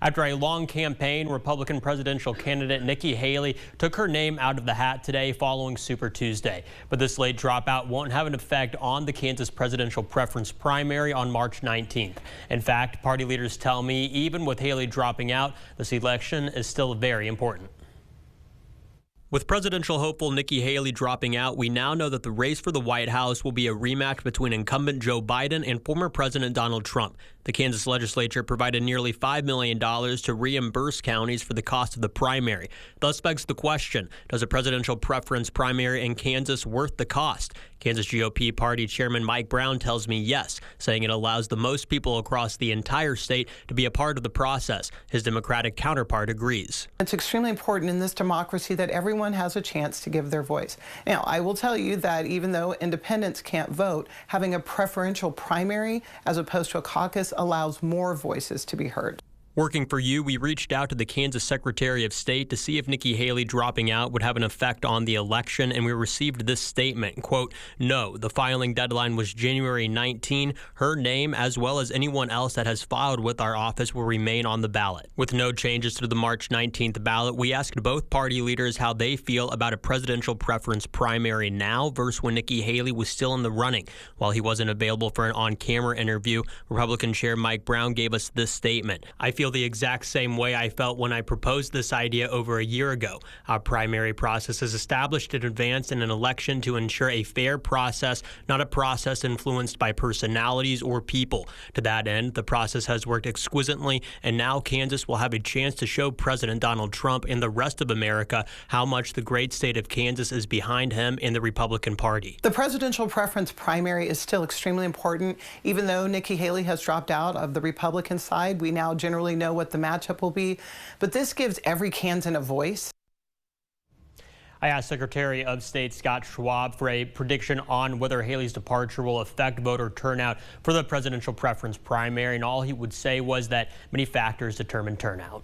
After a long campaign, Republican presidential candidate Nikki Haley took her name out of the hat today following Super Tuesday. But this late dropout won't have an effect on the Kansas presidential preference primary on March 19th. In fact, party leaders tell me even with Haley dropping out, this election is still very important. With presidential hopeful Nikki Haley dropping out, we now know that the race for the White House will be a rematch between incumbent Joe Biden and former President Donald Trump. The Kansas legislature provided nearly $5 million to reimburse counties for the cost of the primary. Thus begs the question, does a presidential preference primary in Kansas worth the cost? Kansas GOP Party Chairman Mike Brown tells me yes, saying it allows the most people across the entire state to be a part of the process. His Democratic counterpart agrees. It's extremely important in this democracy that everyone has a chance to give their voice. Now, I will tell you that even though independents can't vote, having a preferential primary as opposed to a caucus allows more voices to be heard. Working for you, we reached out to the Kansas Secretary of State to see if Nikki Haley dropping out would have an effect on the election, and we received this statement, quote, "No, the filing deadline was January 19. Her name, as well as anyone else that has filed with our office, will remain on the ballot." With no changes to the March 19th ballot, we asked both party leaders how they feel about a presidential preference primary now versus when Nikki Haley was still in the running. While he wasn't available for an on-camera interview, Republican Chair Mike Brown gave us this statement. "I feel the exact same way I felt when I proposed this idea over a year ago. Our primary process is established in advance in an election to ensure a fair process, not a process influenced by personalities or people. To that end, the process has worked exquisitely, and now Kansas will have a chance to show President Donald Trump and the rest of America how much the great state of Kansas is behind him and the Republican Party." The presidential preference primary is still extremely important. Even though Nikki Haley has dropped out of the Republican side, we now generally know what the matchup will be, but this gives every Kansan a voice. I asked Secretary of State Scott Schwab for a prediction on whether Haley's departure will affect voter turnout for the presidential preference primary, and all he would say was that many factors determine turnout.